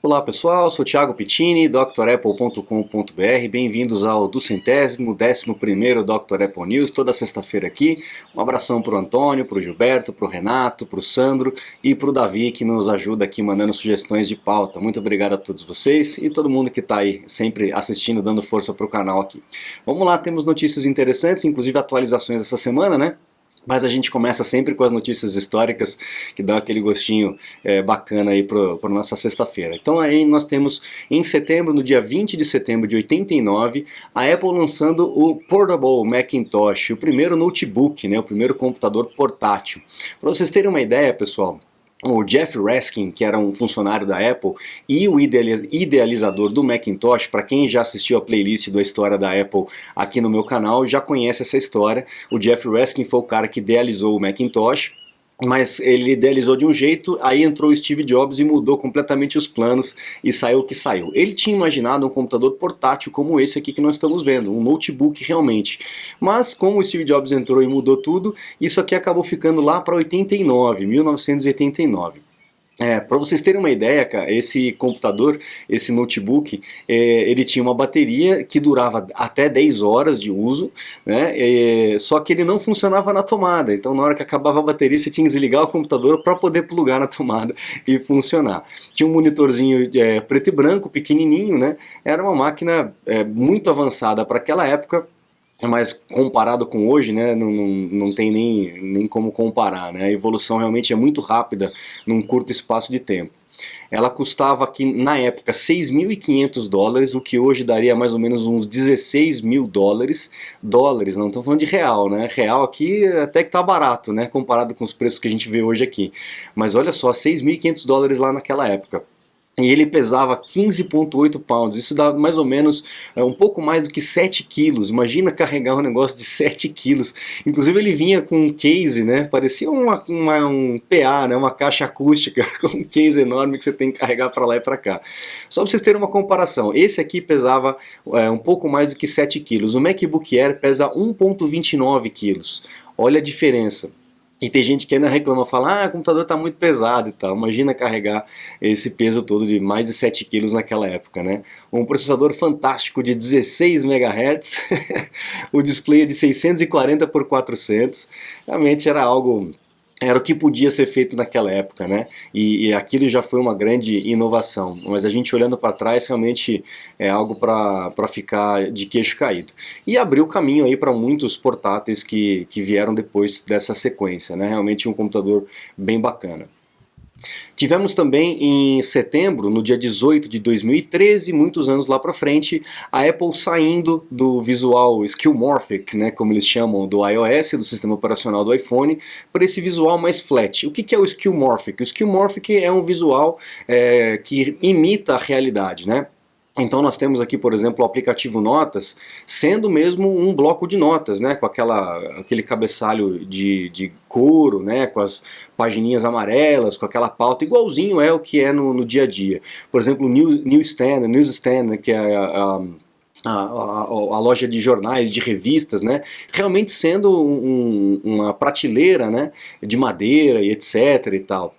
Olá pessoal, sou Thiago Pittini, drapple.com.br, bem-vindos ao 211º Dr. Apple News, toda sexta-feira aqui. Um abração para o Antônio, para o Gilberto, para o Renato, para o Sandro e para o Davi que nos ajuda aqui mandando sugestões de pauta. Muito obrigado a todos vocês e todo mundo que está aí sempre assistindo, dando força para o canal aqui. Vamos lá, temos notícias interessantes, inclusive atualizações essa semana, né? Mas a gente começa sempre com as notícias históricas que dão aquele gostinho bacana aí para nossa sexta-feira. Então aí nós temos em setembro, no dia 20 de setembro de 89, a Apple lançando o Portable Macintosh, o primeiro notebook, né, o primeiro computador portátil. Para vocês terem uma ideia, pessoal, o Jeff Raskin, que era um funcionário da Apple e o idealizador do Macintosh, para quem já assistiu a playlist da história da Apple aqui no meu canal, já conhece essa história. O Jeff Raskin foi o cara que idealizou o Macintosh, mas ele idealizou de um jeito, aí entrou o Steve Jobs e mudou completamente os planos e saiu o que saiu. Ele tinha imaginado um computador portátil como esse aqui que nós estamos vendo, um notebook realmente. Mas como o Steve Jobs entrou e mudou tudo, isso aqui acabou ficando lá para 1989. Para vocês terem uma ideia, cara, esse computador, esse notebook, ele tinha uma bateria que durava até 10 horas de uso, né? Só que ele não funcionava na tomada, então na hora que acabava a bateria você tinha que desligar o computador para poder plugar na tomada e funcionar. Tinha um monitorzinho preto e branco, pequenininho, né? Era uma máquina muito avançada para aquela época, mas comparado com hoje, né, não tem nem como comparar, né? A evolução realmente é muito rápida num curto espaço de tempo. Ela custava aqui na época $6.500, o que hoje daria mais ou menos uns 16 mil dólares. Dólares, não estou falando de real, né? Real aqui até que tá barato, né? Comparado com os preços que a gente vê hoje aqui. Mas olha só, $6.500 lá naquela época. E ele pesava 15,8 pounds, isso dá mais ou menos um pouco mais do que 7 quilos. Imagina carregar um negócio de 7 quilos. Inclusive ele vinha com um case, né? Parecia um PA, né? Uma caixa acústica com um case enorme que você tem que carregar para lá e para cá. Só para vocês terem uma comparação, esse aqui pesava um pouco mais do que 7 quilos. O MacBook Air pesa 1,29 quilos. Olha a diferença. E tem gente que ainda reclama, fala, o computador está muito pesado e tal. Imagina carregar esse peso todo de mais de 7 quilos naquela época, né? Um processador fantástico de 16 MHz, o display é de 640 por 400, realmente era o que podia ser feito naquela época, né? E aquilo já foi uma grande inovação. Mas a gente olhando para trás realmente é algo para ficar de queixo caído. E abriu caminho aí para muitos portáteis que vieram depois dessa sequência, né? Realmente um computador bem bacana. Tivemos também em setembro, no dia 18 de 2013, muitos anos lá para frente, a Apple saindo do visual skeuomorphic, né, como eles chamam, do iOS, do sistema operacional do iPhone, para esse visual mais flat. O que é o skeuomorphic? O skeuomorphic é um visual que imita a realidade, né? Então nós temos aqui, por exemplo, o aplicativo Notas, sendo mesmo um bloco de notas, né, com aquele cabeçalho de couro, né, com as pagininhas amarelas, com aquela pauta, igualzinho é o que é no dia a dia. Por exemplo, o Newsstand, né, que é a loja de jornais, de revistas, né, realmente sendo uma prateleira, né, de madeira e etc. e tal.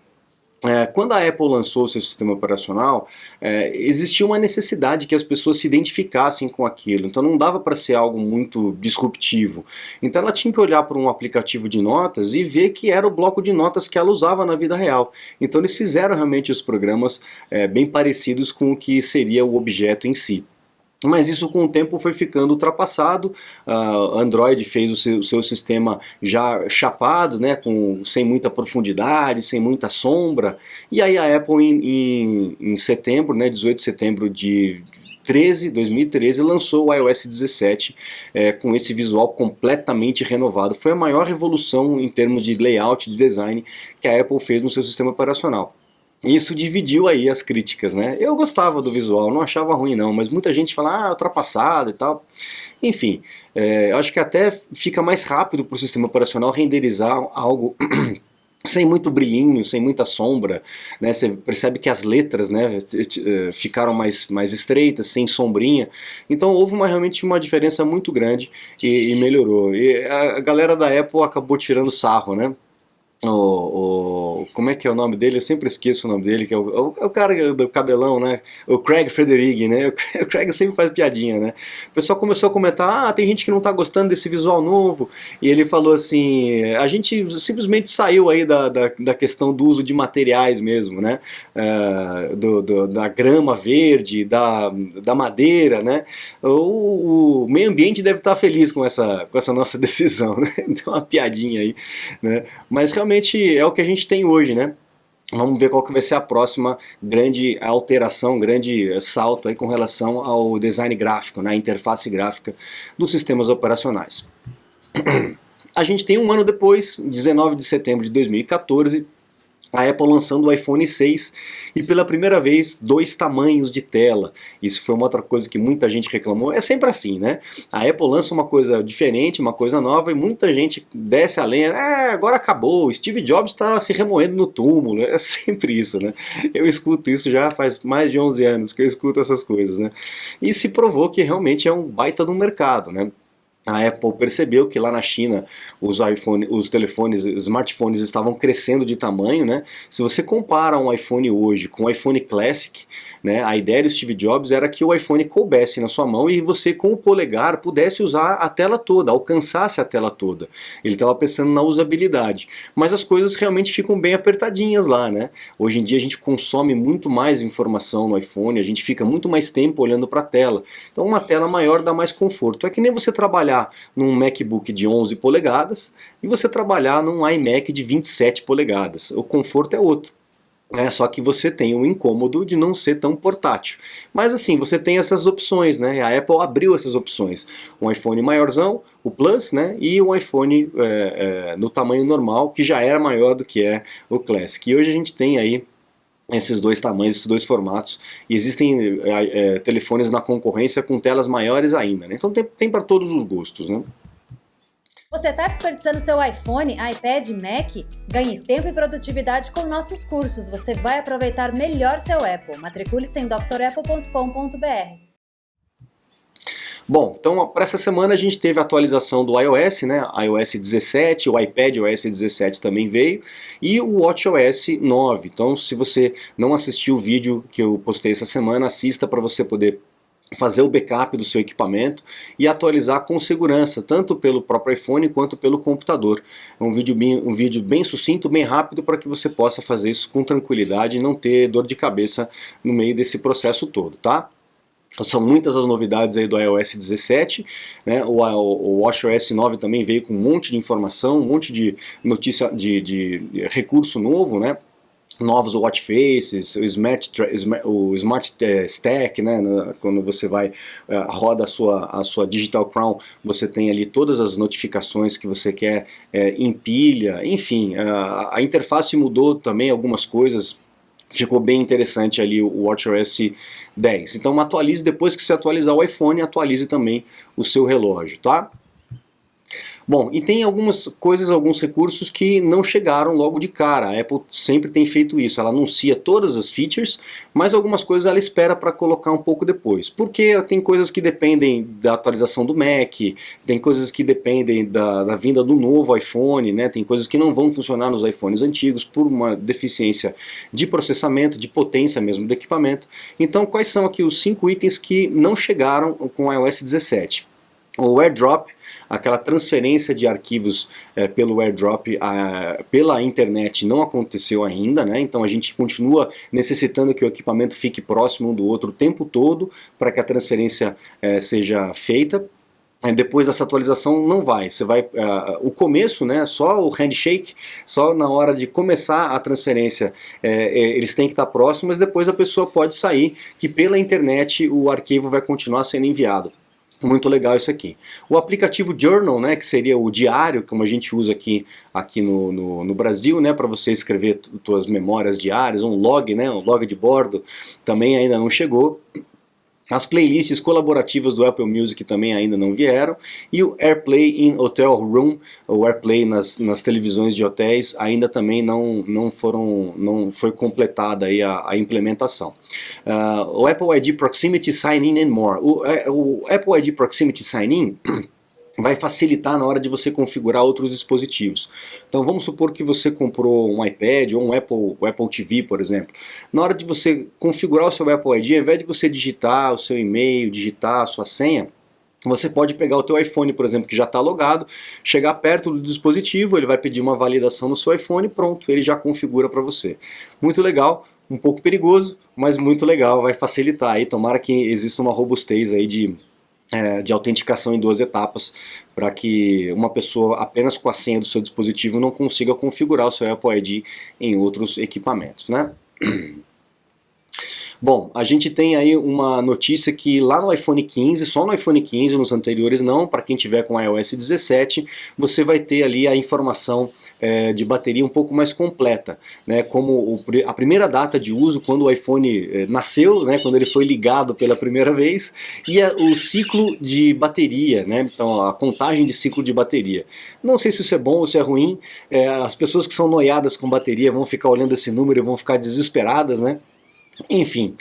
Quando a Apple lançou o seu sistema operacional, existia uma necessidade que as pessoas se identificassem com aquilo, então não dava para ser algo muito disruptivo. Então ela tinha que olhar para um aplicativo de notas e ver que era o bloco de notas que ela usava na vida real. Então eles fizeram realmente os programas bem parecidos com o que seria o objeto em si. Mas isso com o tempo foi ficando ultrapassado. Android fez o seu sistema já chapado, né, sem muita profundidade, sem muita sombra. E aí a Apple em setembro, né, 18 de setembro de 2013, lançou o iOS 17 com esse visual completamente renovado. Foi a maior revolução em termos de layout, de design que a Apple fez no seu sistema operacional. Isso dividiu aí as críticas, né? Eu gostava do visual, não achava ruim não, mas muita gente fala, ultrapassado e tal. Enfim, eu acho que até fica mais rápido para o sistema operacional renderizar algo sem muito brilhinho, sem muita sombra, né? Você percebe que as letras, né, ficaram mais estreitas, sem sombrinha. Então houve realmente uma diferença muito grande e melhorou. E a galera da Apple acabou tirando sarro, né? como é que é o nome dele? Eu sempre esqueço o nome dele, que é o cara do cabelão, né? O Craig Federighi, né? O Craig sempre faz piadinha, né? O pessoal começou a comentar, tem gente que não tá gostando desse visual novo, e ele falou assim, a gente simplesmente saiu aí da questão do uso de materiais mesmo, né? Da grama verde, da madeira, né? O meio ambiente deve estar feliz com essa nossa decisão, né? Então uma piadinha aí, né? Mas realmente é o que a gente tem hoje, né? Vamos ver qual que vai ser a próxima grande alteração, grande salto aí com relação ao design gráfico, né? A interface gráfica dos sistemas operacionais. A gente tem um ano depois, 19 de setembro de 2014, a Apple lançando o iPhone 6 e pela primeira vez 2 tamanhos de tela. Isso foi uma outra coisa que muita gente reclamou. É sempre assim, né? A Apple lança uma coisa diferente, uma coisa nova e muita gente desce a lenha. Agora acabou, o Steve Jobs está se remoendo no túmulo. É sempre isso, né? Eu escuto isso já faz mais de 11 anos que eu escuto essas coisas, né? E se provou que realmente é um baita no mercado, né? A Apple percebeu que lá na China os telefones, os smartphones estavam crescendo de tamanho, né? Se você compara um iPhone hoje com o iPhone Classic, né, a ideia do Steve Jobs era que o iPhone coubesse na sua mão e você com o polegar pudesse usar a tela toda, alcançasse a tela toda. Ele estava pensando na usabilidade, mas as coisas realmente ficam bem apertadinhas lá, né? Hoje em dia a gente consome muito mais informação no iPhone, a gente fica muito mais tempo olhando para a tela. Então uma tela maior dá mais conforto. É que nem você trabalhar num MacBook de 11 polegadas e você trabalhar num iMac de 27 polegadas. O conforto é outro. Só que você tem o incômodo de não ser tão portátil. Mas assim, você tem essas opções, né? A Apple abriu essas opções. Um iPhone maiorzão, o Plus, né? E um iPhone no tamanho normal, que já era maior do que é o Classic. E hoje a gente tem aí esses dois tamanhos, esses dois formatos, e existem telefones na concorrência com telas maiores ainda, né? Então tem para todos os gostos, né? Você está desperdiçando seu iPhone, iPad, Mac? Ganhe tempo e produtividade com nossos cursos. Você vai aproveitar melhor seu Apple. Matricule-se em drapple.com.br. Bom, então para essa semana a gente teve a atualização do iOS, né? iOS 17, o iPadOS 17 também veio, e o WatchOS 9. Então se você não assistiu o vídeo que eu postei essa semana, assista para você poder fazer o backup do seu equipamento e atualizar com segurança, tanto pelo próprio iPhone quanto pelo computador. É um vídeo bem sucinto, bem rápido, para que você possa fazer isso com tranquilidade e não ter dor de cabeça no meio desse processo todo, tá? São muitas as novidades aí do iOS 17, né? O WatchOS 9 também veio com um monte de informação, um monte de notícia, de recurso novo, né? Novos watch faces, o Smart Stack, né? Quando você vai roda a sua Digital Crown, você tem ali todas as notificações que você quer em pilha, enfim, a interface mudou também algumas coisas. Ficou bem interessante ali o WatchOS 10. Então atualize, depois que você atualizar o iPhone, atualize também o seu relógio, tá? Bom, e tem algumas coisas, alguns recursos que não chegaram logo de cara. A Apple sempre tem feito isso, ela anuncia todas as features, mas algumas coisas ela espera para colocar um pouco depois. Porque tem coisas que dependem da atualização do Mac, tem coisas que dependem da vinda do novo iPhone, né? Tem coisas que não vão funcionar nos iPhones antigos por uma deficiência de processamento, de potência mesmo do equipamento. Então quais são aqui os 5 itens que não chegaram com o iOS 17? O AirDrop, aquela transferência de arquivos pelo AirDrop pela internet não aconteceu ainda, né? Então a gente continua necessitando que o equipamento fique próximo um do outro o tempo todo para que a transferência seja feita. Depois dessa atualização não vai, você vai, o começo, né, só o handshake, só na hora de começar a transferência eles têm que estar próximos, mas depois a pessoa pode sair, que pela internet o arquivo vai continuar sendo enviado. Muito legal isso aqui. O aplicativo Journal, né, que seria o diário, como a gente usa aqui no Brasil, né, para você escrever suas memórias diárias, um log, né, um log de bordo, também ainda não chegou. As playlists colaborativas do Apple Music também ainda não vieram, e o AirPlay in Hotel Room, o AirPlay nas televisões de hotéis, ainda também não foi completada aí a implementação. O Apple ID Proximity Sign-In and More. O Apple ID Proximity Sign-In vai facilitar na hora de você configurar outros dispositivos. Então vamos supor que você comprou um iPad ou um Apple TV, por exemplo. Na hora de você configurar o seu Apple ID, ao invés de você digitar o seu e-mail, digitar a sua senha, você pode pegar o teu iPhone, por exemplo, que já está logado, chegar perto do dispositivo, ele vai pedir uma validação no seu iPhone e pronto, ele já configura para você. Muito legal, um pouco perigoso, mas muito legal, vai facilitar aí, tomara que exista uma robustez aí de autenticação em 2 etapas, para que uma pessoa apenas com a senha do seu dispositivo não consiga configurar o seu Apple ID em outros equipamentos, né? Bom, a gente tem aí uma notícia que lá no iPhone 15, só no iPhone 15, nos anteriores não, para quem tiver com iOS 17, você vai ter ali a informação de bateria um pouco mais completa, né? Como a primeira data de uso, quando o iPhone nasceu, né? Quando ele foi ligado pela primeira vez, e o ciclo de bateria, né? Então a contagem de ciclo de bateria. Não sei se isso é bom ou se é ruim, as pessoas que são noiadas com bateria vão ficar olhando esse número e vão ficar desesperadas, né? Enfim,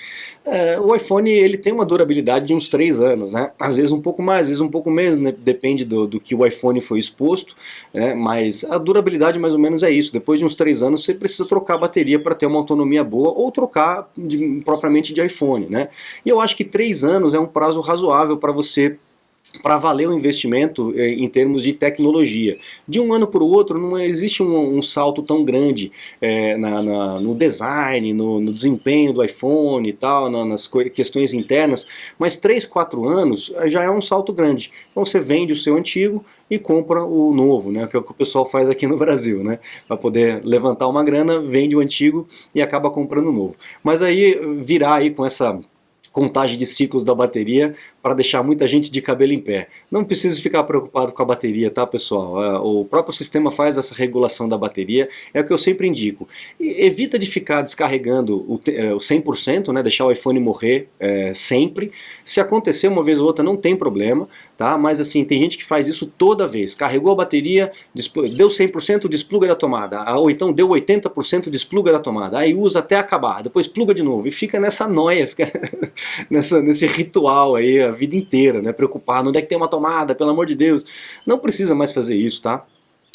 o iPhone ele tem uma durabilidade de uns 3 anos, né? Às vezes um pouco mais, às vezes um pouco menos, né? Depende do que o iPhone foi exposto, né? Mas a durabilidade mais ou menos é isso. Depois de uns 3 anos você precisa trocar a bateria para ter uma autonomia boa ou trocar propriamente de iPhone, né? E eu acho que 3 anos é um prazo razoável para você, para valer o investimento em termos de tecnologia. De um ano para o outro não existe um salto tão grande no design, no desempenho do iPhone e tal, nas questões internas, mas 3, 4 anos já é um salto grande. Então você vende o seu antigo e compra o novo, né, que é o que o pessoal faz aqui no Brasil, né, para poder levantar uma grana, vende o antigo e acaba comprando o novo. Mas aí virar aí com essa contagem de ciclos da bateria para deixar muita gente de cabelo em pé. Não precisa ficar preocupado com a bateria, tá, pessoal? O próprio sistema faz essa regulação da bateria, é o que eu sempre indico. E evita de ficar descarregando o 100%, né, deixar o iPhone morrer sempre. Se acontecer uma vez ou outra não tem problema, tá? Mas assim, tem gente que faz isso toda vez. Carregou a bateria, deu 100%, despluga da tomada. Ou então deu 80%, despluga da tomada. Aí usa até acabar, depois pluga de novo. E fica nessa noia, fica nesse ritual aí a vida inteira, né? Preocupado, onde é que tem uma tomada, pelo amor de Deus. Não precisa mais fazer isso, tá?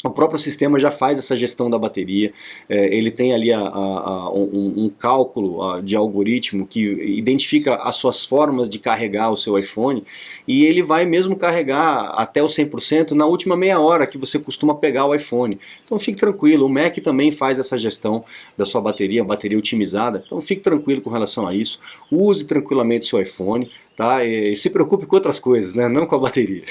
O próprio sistema já faz essa gestão da bateria, ele tem ali um cálculo de algoritmo que identifica as suas formas de carregar o seu iPhone e ele vai mesmo carregar até o 100% na última meia hora que você costuma pegar o iPhone. Então fique tranquilo, o Mac também faz essa gestão da sua bateria otimizada, então fique tranquilo com relação a isso, use tranquilamente o seu iPhone, tá? E se preocupe com outras coisas, né? Não com a bateria.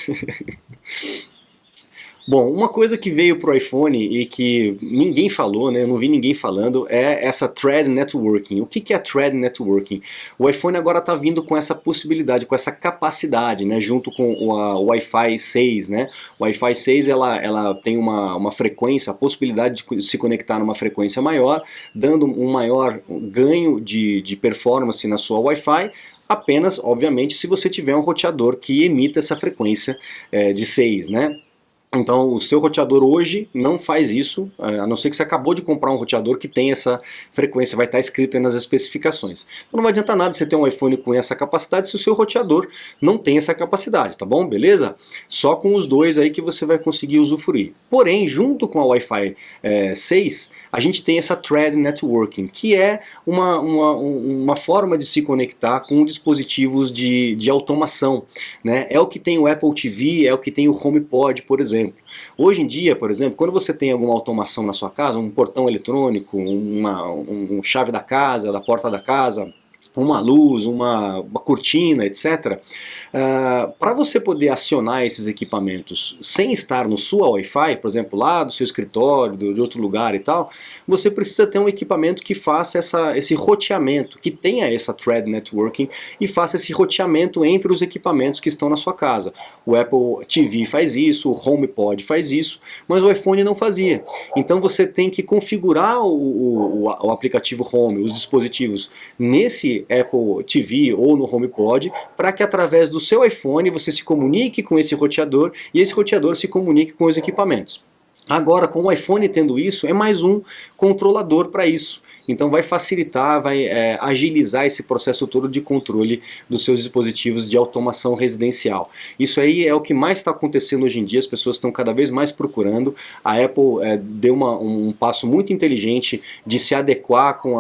Bom, uma coisa que veio para o iPhone e que ninguém falou, né, eu não vi ninguém falando, é essa Thread Networking. O que é Thread Networking? O iPhone agora está vindo com essa possibilidade, com essa capacidade, né, junto com o Wi-Fi 6. Né? O Wi-Fi 6 ela tem uma frequência, a possibilidade de se conectar numa frequência maior, dando um maior ganho de performance na sua Wi-Fi, apenas, obviamente, se você tiver um roteador que emita essa frequência de 6, né? Então o seu roteador hoje não faz isso, a não ser que você acabou de comprar um roteador que tem essa frequência, vai estar escrito aí nas especificações. Então não vai adiantar nada você ter um iPhone com essa capacidade se o seu roteador não tem essa capacidade, tá bom? Beleza? Só com os dois aí que você vai conseguir usufruir. Porém, junto com a Wi-Fi 6, a gente tem essa Thread Networking, que é uma forma de se conectar com dispositivos de automação, né? É o que tem o Apple TV, é o que tem o HomePod, por exemplo. Hoje em dia, por exemplo, quando você tem alguma automação na sua casa, um portão eletrônico, uma chave da casa, da porta da casa, uma luz, uma cortina, etc. Para você poder acionar esses equipamentos sem estar no sua Wi-Fi, por exemplo, lá do seu escritório, de outro lugar e tal, você precisa ter um equipamento que faça esse roteamento, que tenha essa Thread Networking e faça esse roteamento entre os equipamentos que estão na sua casa. O Apple TV faz isso, o HomePod faz isso, mas o iPhone não fazia. Então você tem que configurar o aplicativo Home, os dispositivos, nesse Apple TV ou no HomePod, para que através do seu iPhone você se comunique com esse roteador e esse roteador se comunique com os equipamentos. Agora, com o iPhone tendo isso, é mais um controlador para isso. então vai facilitar, vai agilizar esse processo todo de controle dos seus dispositivos de automação residencial. Isso aí é o que mais está acontecendo hoje em dia, as pessoas estão cada vez mais procurando. A Apple deu um passo muito inteligente de se adequar com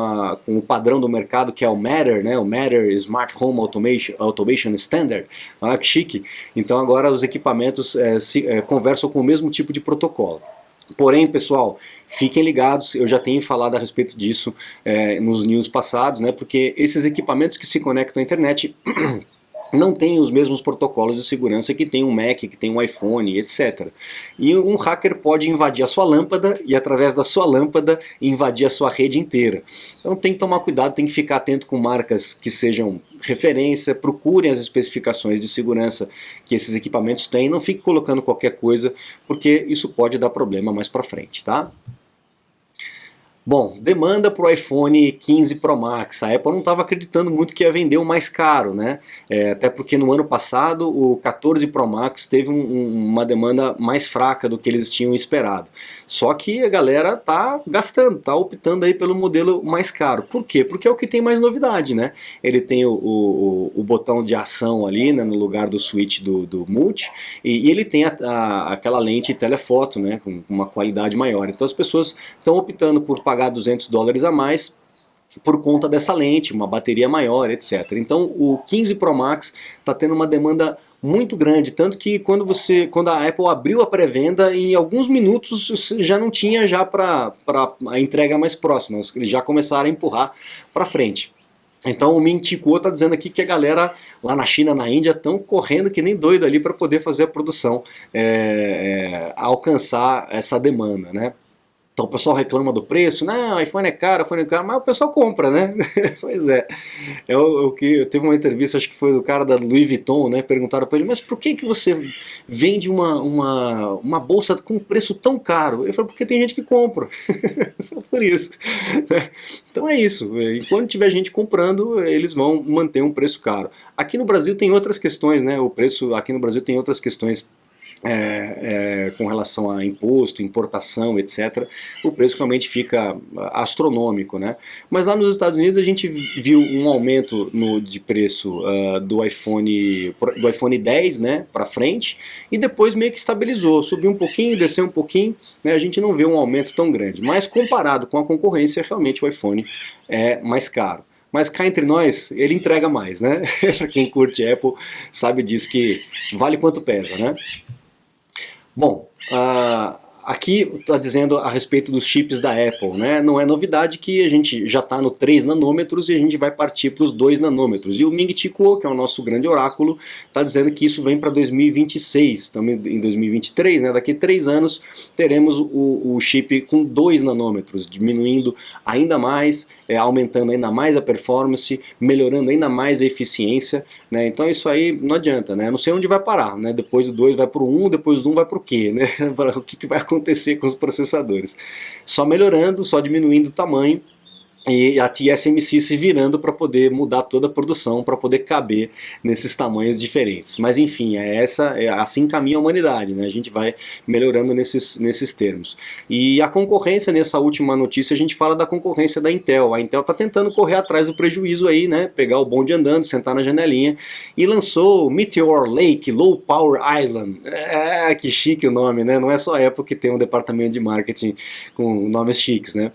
o padrão do mercado, que é o Matter, né? O Matter Smart Home Automation Standard. Ah, que chique! Então agora os equipamentos conversam com o mesmo tipo de protocolo. Porém, pessoal, fiquem ligados, eu já tenho falado a respeito disso nos news passados, né? Porque esses equipamentos que se conectam à internet não tem os mesmos protocolos de segurança que tem um Mac, que tem um iPhone, etc. E um hacker pode invadir a sua lâmpada e através da sua lâmpada invadir a sua rede inteira. Então tem que tomar cuidado, tem que ficar atento com marcas que sejam referência, procurem as especificações de segurança que esses equipamentos têm, não fique colocando qualquer coisa, porque isso pode dar problema mais para frente, tá? Bom, demanda para o iPhone 15 Pro Max. A Apple não estava acreditando muito que ia vender o mais caro, né? Até porque no ano passado o 14 Pro Max teve uma demanda mais fraca do que eles tinham esperado. Só que a galera tá gastando, tá optando aí pelo modelo mais caro. Por quê? Porque é o que tem mais novidade, né? Ele tem o botão de ação ali, né, no lugar do switch do multi, e ele tem aquela lente telefoto, né, com uma qualidade maior. Então as pessoas estão optando por pagar $200 a mais por conta dessa lente, uma bateria maior, etc. Então o 15 Pro Max está tendo uma demanda muito grande, tanto que quando a Apple abriu a pré-venda, em alguns minutos já não tinha já para a entrega mais próxima, eles já começaram a empurrar para frente. Então o Ming Chi Kuo está dizendo aqui que a galera lá na China, na Índia, estão correndo que nem doido ali para poder fazer a produção, alcançar essa demanda, né? Então o pessoal reclama do preço, não, iPhone é caro, mas o pessoal compra, né? Pois é. Eu teve uma entrevista, acho que foi do cara da Louis Vuitton, né? Perguntaram para ele, mas por que você vende uma bolsa com preço tão caro? Ele falou, porque tem gente que compra. Só por isso. Então é isso. Enquanto tiver gente comprando, eles vão manter um preço caro. Aqui no Brasil tem outras questões, né? O preço aqui no Brasil tem outras questões com relação a imposto, importação, etc. O preço realmente fica astronômico, né? Mas lá nos Estados Unidos a gente viu um aumento de preço do iPhone 10, né, para frente, e depois meio que estabilizou, subiu um pouquinho, desceu um pouquinho, né? A gente não vê um aumento tão grande, mas comparado com a concorrência, realmente o iPhone é mais caro. Mas cá entre nós, ele entrega mais, né? Para quem curte Apple sabe disso, que vale quanto pesa, né? Bom, aqui está dizendo a respeito dos chips da Apple, né? Não é novidade que a gente já está no 3 nanômetros e a gente vai partir para os 2 nanômetros. E o Ming Chi Kuo, que é o nosso grande oráculo, está dizendo que isso vem para 2026, estamos em 2023, né? Daqui a 3 anos teremos o chip com 2 nanômetros, diminuindo ainda mais, aumentando ainda mais a performance, melhorando ainda mais a eficiência, né? Então isso aí não adianta, né? Eu não sei onde vai parar, né? Depois do 2 vai para o 1, depois do 1 vai para o quê, né? O que vai acontecer com os processadores? Só melhorando, só diminuindo o tamanho, e a TSMC se virando para poder mudar toda a produção, para poder caber nesses tamanhos diferentes. Mas enfim, assim caminha a humanidade, né? A gente vai melhorando nesses termos. E a concorrência, nessa última notícia, a gente fala da concorrência da Intel. A Intel está tentando correr atrás do prejuízo aí, né? Pegar o bonde andando, sentar na janelinha, e lançou o Meteor Lake Low Power Island. Que chique o nome, né? Não é só a Apple que tem um departamento de marketing com nomes chiques, né?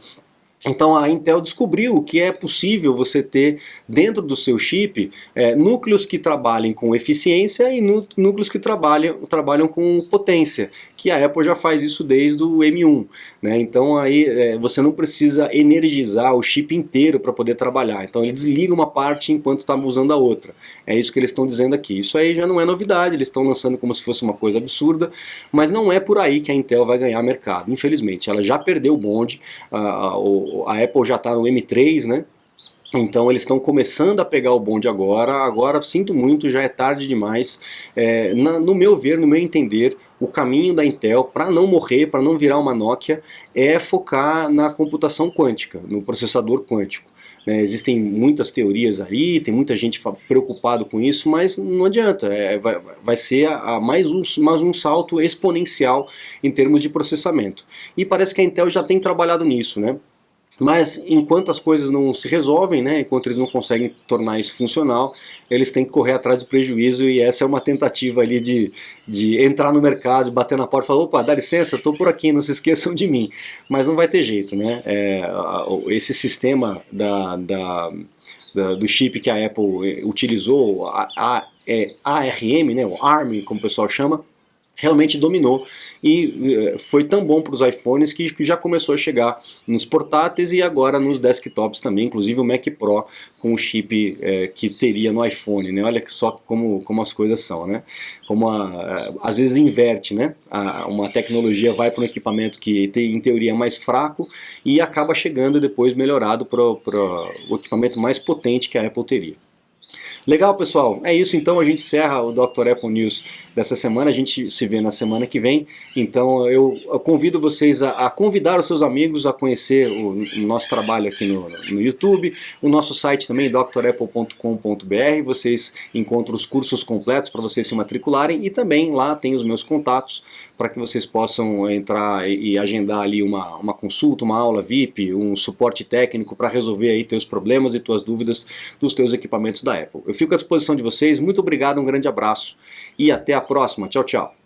Então a Intel descobriu que é possível você ter dentro do seu chip núcleos que trabalhem com eficiência e núcleos que trabalham com potência, que a Apple já faz isso desde o M1, né? Então aí você não precisa energizar o chip inteiro para poder trabalhar, então ele desliga uma parte enquanto está usando a outra. É isso que eles estão dizendo aqui. Isso aí já não é novidade, eles estão lançando como se fosse uma coisa absurda, mas não é por aí que a Intel vai ganhar mercado, infelizmente. Ela já perdeu o bonde, a Apple já está no M3, né? Então eles estão começando a pegar o bonde agora sinto muito, já é tarde demais. No meu ver, no meu entender, o caminho da Intel para não morrer, para não virar uma Nokia, é focar na computação quântica, no processador quântico. Existem muitas teorias aí, tem muita gente preocupado com isso, mas não adianta, vai ser mais um salto exponencial em termos de processamento. E parece que a Intel já tem trabalhado nisso, né? Mas enquanto as coisas não se resolvem, né, enquanto eles não conseguem tornar isso funcional, eles têm que correr atrás do prejuízo, e essa é uma tentativa ali de entrar no mercado, bater na porta e falar, opa, dá licença, estou por aqui, não se esqueçam de mim. Mas não vai ter jeito, né? Esse sistema do chip que a Apple utilizou, ARM, né, o ARM, como o pessoal chama, realmente dominou, e foi tão bom para os iPhones que já começou a chegar nos portáteis e agora nos desktops também, inclusive o Mac Pro com o chip que teria no iPhone, né? Olha só como as coisas são, né? Como às vezes inverte, né? Uma tecnologia vai para um equipamento que em teoria é mais fraco e acaba chegando depois melhorado para o equipamento mais potente que a Apple teria. Legal, pessoal, é isso. Então a gente encerra o Dr. Apple News dessa semana, a gente se vê na semana que vem. Então eu convido vocês a convidar os seus amigos a conhecer o nosso trabalho aqui no YouTube, o nosso site também, drapple.com.br. Vocês encontram os cursos completos para vocês se matricularem, e também lá tem os meus contatos para que vocês possam entrar e agendar ali uma consulta, uma aula VIP, um suporte técnico para resolver aí teus problemas e tuas dúvidas dos teus equipamentos da Apple. Eu fico à disposição de vocês, muito obrigado, um grande abraço e até a próxima. Tchau, tchau.